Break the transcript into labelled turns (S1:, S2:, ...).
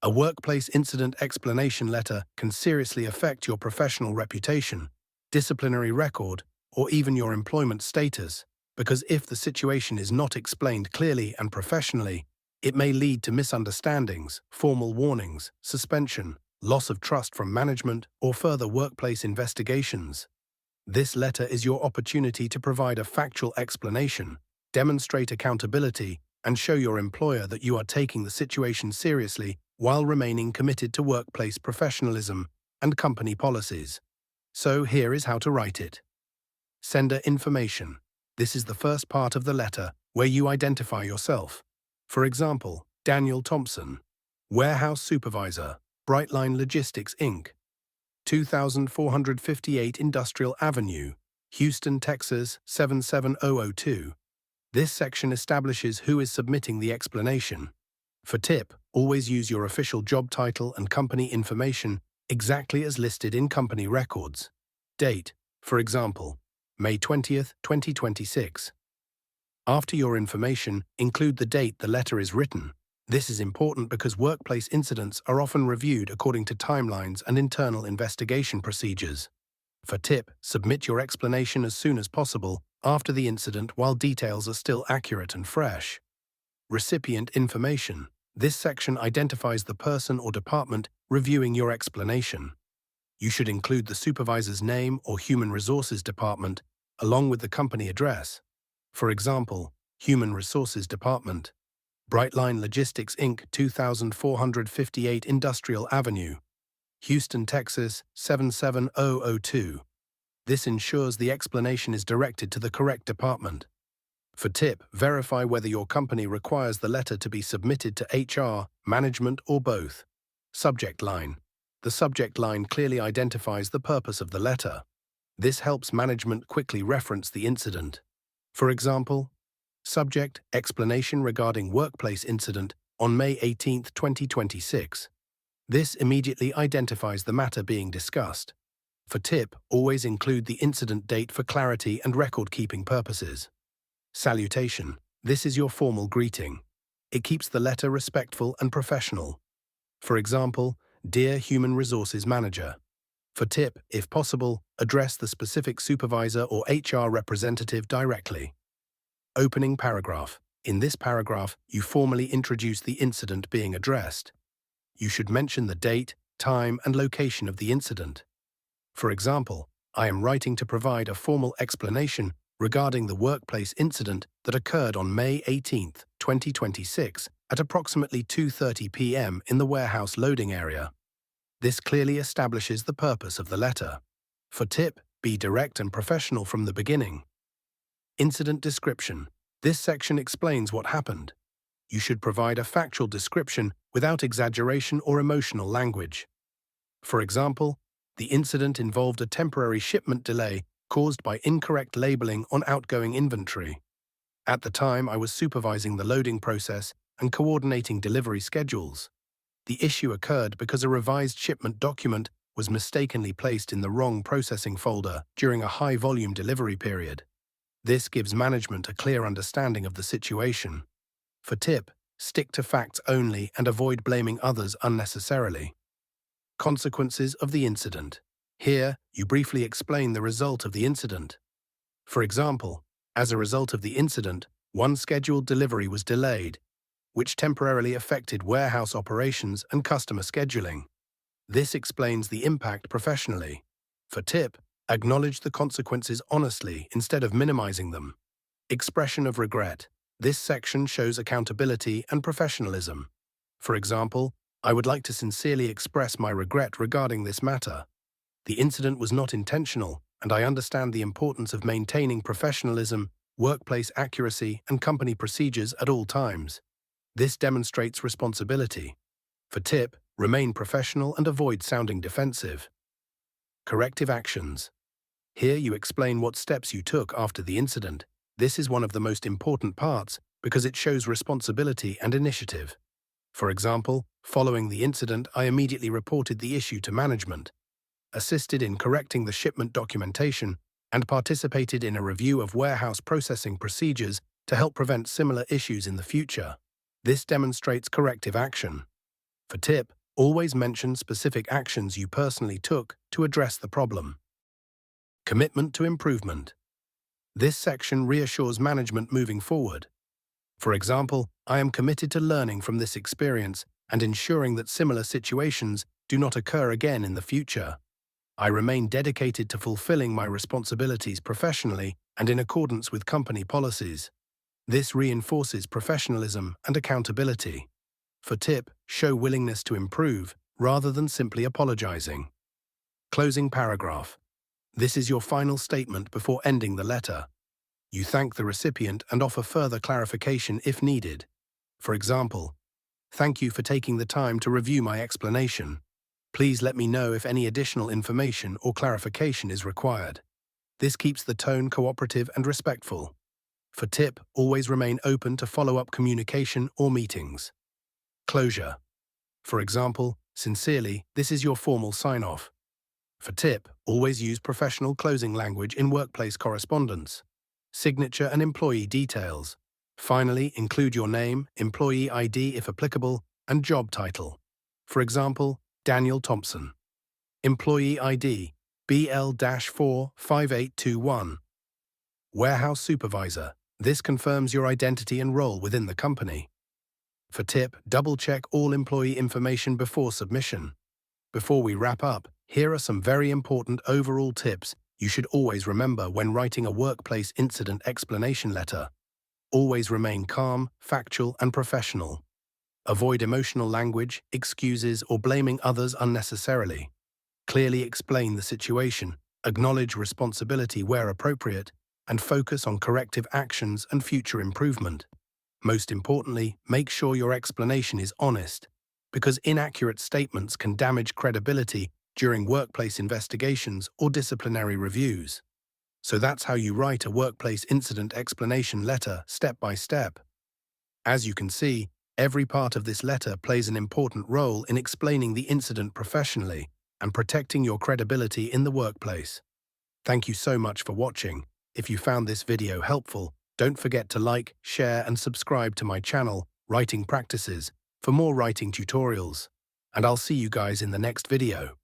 S1: A workplace incident explanation letter can seriously affect your professional reputation, disciplinary record, or even your employment status, because if the situation is not explained clearly and professionally, it may lead to misunderstandings, formal warnings, suspension, loss of trust from management, or further workplace investigations. This letter is your opportunity to provide a factual explanation, demonstrate accountability, and show your employer that you are taking the situation seriously while remaining committed to workplace professionalism and company policies. So here is how to write it. Sender information. This is the first part of the letter where you identify yourself. For example, Daniel Thompson, Warehouse Supervisor, Brightline Logistics Inc., 2458 Industrial Avenue, Houston, Texas 77002. This section establishes who is submitting the explanation. For tip, always use your official job title and company information exactly as listed in company records. Date, for example, May 20th, 2026. After your information, include the date the letter is written. This is important because workplace incidents are often reviewed according to timelines and internal investigation procedures. For tip, submit your explanation as soon as possible after the incident while details are still accurate and fresh. Recipient information. This section identifies the person or department reviewing your explanation. You should include the supervisor's name or human resources department along with the company address. For example, Human Resources Department, Brightline Logistics Inc., 2458 Industrial Avenue, Houston, Texas 77002. This ensures the explanation is directed to the correct department. For tip, verify whether your company requires the letter to be submitted to HR, management, or both. Subject line. The subject line clearly identifies the purpose of the letter. This helps management quickly reference the incident. For example, subject, explanation regarding workplace incident on May 18, 2026. This immediately identifies the matter being discussed. For tip, always include the incident date for clarity and record-keeping purposes. Salutation. This is your formal greeting. It keeps the letter respectful and professional. For example, Dear Human Resources Manager. For tip, if possible, address the specific supervisor or HR representative directly. Opening paragraph. In this paragraph, you formally introduce the incident being addressed. You should mention the date, time, and location of the incident. For example, I am writing to provide a formal explanation regarding the workplace incident that occurred on May 18, 2026, at approximately 2:30 p.m. in the warehouse loading area. This clearly establishes the purpose of the letter. For tip, be direct and professional from the beginning. Incident description. This section explains what happened. You should provide a factual description without exaggeration or emotional language. For example, the incident involved a temporary shipment delay caused by incorrect labeling on outgoing inventory. At the time, I was supervising the loading process and coordinating delivery schedules. The issue occurred because a revised shipment document was mistakenly placed in the wrong processing folder during a high-volume delivery period. This gives management a clear understanding of the situation. For tip, stick to facts only and avoid blaming others unnecessarily. Consequences of the incident. Here, you briefly explain the result of the incident. For example, as a result of the incident, one scheduled delivery was delayed, which temporarily affected warehouse operations and customer scheduling. This explains the impact professionally. For tip, acknowledge the consequences honestly instead of minimizing them. Expression of regret. This section shows accountability and professionalism. For example, I would like to sincerely express my regret regarding this matter. The incident was not intentional, and I understand the importance of maintaining professionalism, workplace accuracy, and company procedures at all times. This demonstrates responsibility. For tip, remain professional and avoid sounding defensive. Corrective actions. Here you explain what steps you took after the incident. This is one of the most important parts because it shows responsibility and initiative. For example, following the incident, I immediately reported the issue to management, assisted in correcting the shipment documentation, and participated in a review of warehouse processing procedures to help prevent similar issues in the future. This demonstrates corrective action. For tip, always mention specific actions you personally took to address the problem. Commitment to improvement. This section reassures management moving forward. For example, I am committed to learning from this experience and ensuring that similar situations do not occur again in the future. I remain dedicated to fulfilling my responsibilities professionally and in accordance with company policies. This reinforces professionalism and accountability. For tip, show willingness to improve rather than simply apologizing. Closing paragraph. This is your final statement before ending the letter. You thank the recipient and offer further clarification if needed. For example, thank you for taking the time to review my explanation. Please let me know if any additional information or clarification is required. This keeps the tone cooperative and respectful. For tip, always remain open to follow-up communication or meetings. Closure. For example, sincerely, this is your formal sign-off. For tip, always use professional closing language in workplace correspondence. Signature and employee details. Finally, include your name, employee ID if applicable, and job title. For example, Daniel Thompson. Employee ID, BL-45821. Warehouse supervisor. This confirms your identity and role within the company. For tip, double-check all employee information before submission. Before we wrap up, here are some very important overall tips you should always remember when writing a workplace incident explanation letter. Always remain calm, factual, and professional. Avoid emotional language, excuses, or blaming others unnecessarily. Clearly explain the situation, acknowledge responsibility where appropriate, and focus on corrective actions and future improvement. Most importantly, make sure your explanation is honest, because inaccurate statements can damage credibility during workplace investigations or disciplinary reviews. So that's how you write a workplace incident explanation letter step by step. As you can see, every part of this letter plays an important role in explaining the incident professionally and protecting your credibility in the workplace. Thank you so much for watching. If you found this video helpful, don't forget to like, share, and subscribe to my channel, Writing Practices, for more writing tutorials. And I'll see you guys in the next video.